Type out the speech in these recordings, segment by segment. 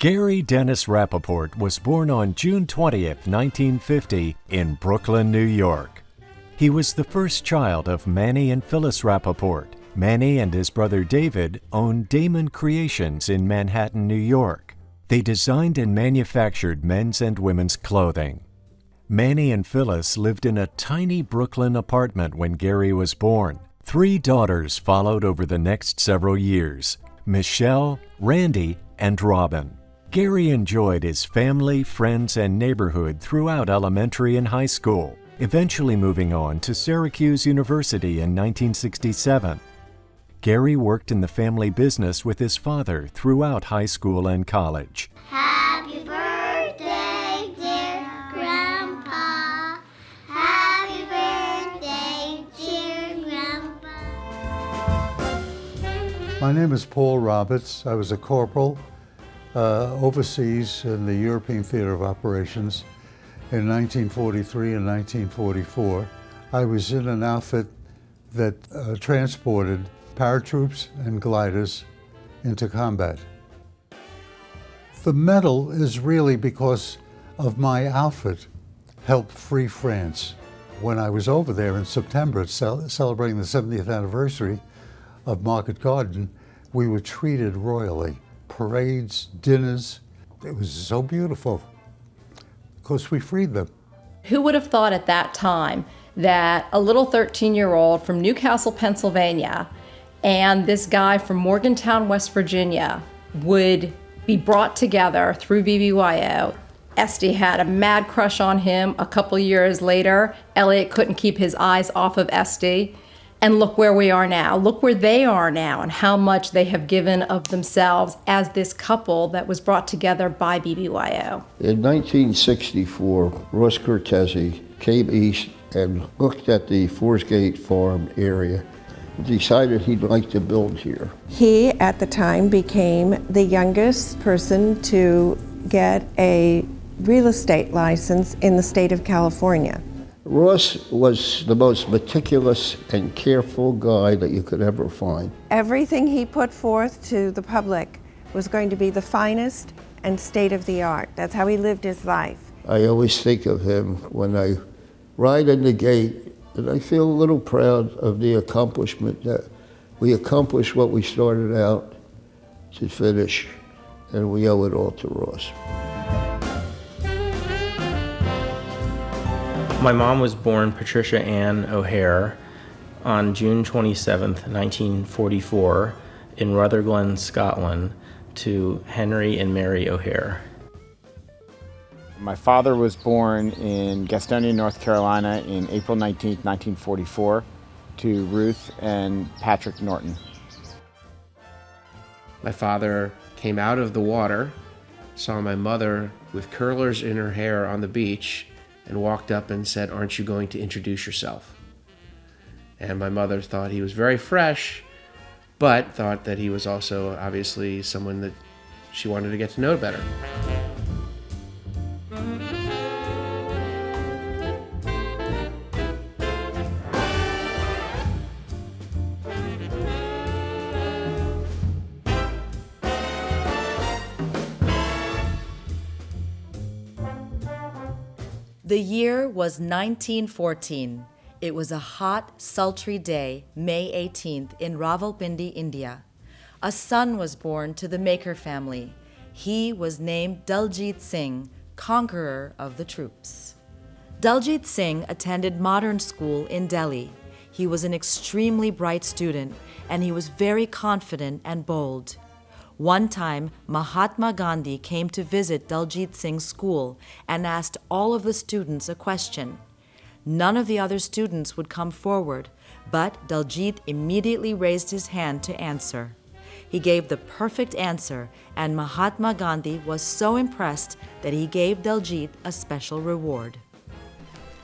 Gary Dennis Rappaport was born on June 20th, 1950 in Brooklyn, New York. He was the first child of Manny and Phyllis Rappaport. Manny and his brother David owned Damon Creations in Manhattan, New York. They designed and manufactured men's and women's clothing. Manny and Phyllis lived in a tiny Brooklyn apartment when Gary was born. 3 daughters followed over the next several years: Michelle, Randy, and Robin. Gary enjoyed his family, friends, and neighborhood throughout elementary and high school, eventually moving on to Syracuse University in 1967. Gary worked in the family business with his father throughout high school and college. Happy birthday, dear Grandpa. Happy birthday, dear Grandpa. My name is Paul Roberts. I was a corporal overseas in the European Theater of Operations in 1943 and 1944. I was in an outfit that transported paratroops and gliders into combat. The medal is really because of my outfit helped free France. When I was over there in September celebrating the 70th anniversary of Market Garden, we were treated royally. Parades, dinners, it was so beautiful because we freed them. Who would have thought at that time that a little 13-year-old from Newcastle, Pennsylvania, and this guy from Morgantown, West Virginia would be brought together through BBYO. Esty had a mad crush on him. A couple years later, Elliot couldn't keep his eyes off of Esty. And look where we are now. Look where they are now and how much they have given of themselves as this couple that was brought together by BBYO. In 1964, Ross Cortese came east and looked at the Forsgate Farm area, decided he'd like to build here. He, at the time, became the youngest person to get a real estate license in the state of California. Ross was the most meticulous and careful guy that you could ever find. Everything he put forth to the public was going to be the finest and state-of-the-art. That's how he lived his life. I always think of him when I ride in the gate, and I feel a little proud of the accomplishment that we accomplished what we started out to finish, and we owe it all to Ross. My mom was born Patricia Ann O'Hare on June 27, 1944, in Rutherglen, Scotland, to Henry and Mary O'Hare. My father was born in Gastonia, North Carolina in April 19, 1944, to Ruth and Patrick Norton. My father came out of the water, saw my mother with curlers in her hair on the beach, and walked up and said, "Aren't you going to introduce yourself?" And my mother thought he was very fresh, but thought that he was also obviously someone that she wanted to get to know better. The year was 1914. It was a hot, sultry day, May 18th, in Rawalpindi, India. A son was born to the Maker family. He was named Daljit Singh, conqueror of the troops. Daljit Singh attended modern school in Delhi. He was an extremely bright student, and he was very confident and bold. One time, Mahatma Gandhi came to visit Daljit Singh's school and asked all of the students a question. None of the other students would come forward, but Daljit immediately raised his hand to answer. He gave the perfect answer, and Mahatma Gandhi was so impressed that he gave Daljit a special reward.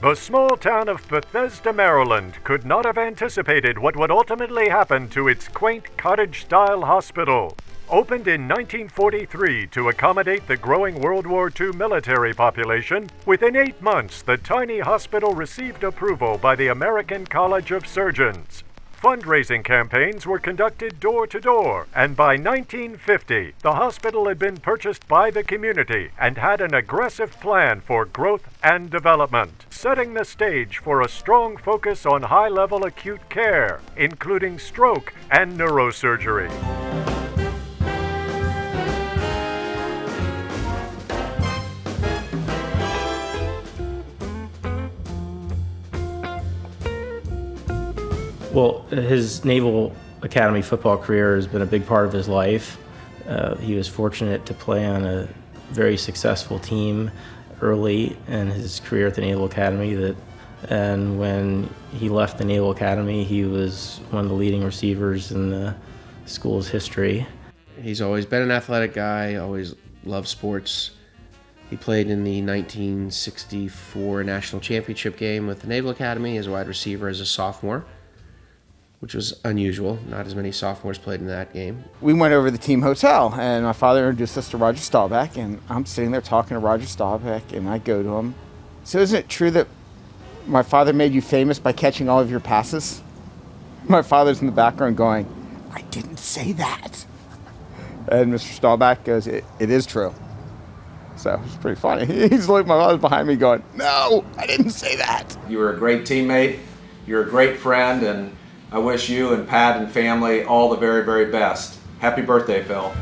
The small town of Bethesda, Maryland could not have anticipated what would ultimately happen to its quaint cottage-style hospital. Opened in 1943 to accommodate the growing World War II military population, within 8 months the tiny hospital received approval by the American College of Surgeons. fundraising campaigns were conducted door to door, and by 1950, the hospital had been purchased by the community and had an aggressive plan for growth and development, setting the stage for a strong focus on high-level acute care, including stroke and neurosurgery. Well, his Naval Academy football career has been a big part of his life. He was fortunate to play on a very successful team early in his career at the Naval Academy, and when he left the Naval Academy, he was one of the leading receivers in the school's history. He's always been an athletic guy, always loved sports. He played in the 1964 National Championship game with the Naval Academy as a wide receiver as a sophomore, which was unusual. Not as many sophomores played in that game. We went over to the team hotel, and my father introduced us to Roger Staubach, and I'm sitting there talking to Roger Staubach, and I go to him. So isn't it true that my father made you famous by catching all of your passes? My father's in the background going, I didn't say that. And Mr. Staubach goes, it is true. So it's pretty funny. He's looking, my father's behind me going, no, I didn't say that. You were a great teammate, you're a great friend, and I wish you and Pat and family all the very, very best. Happy birthday, Phil.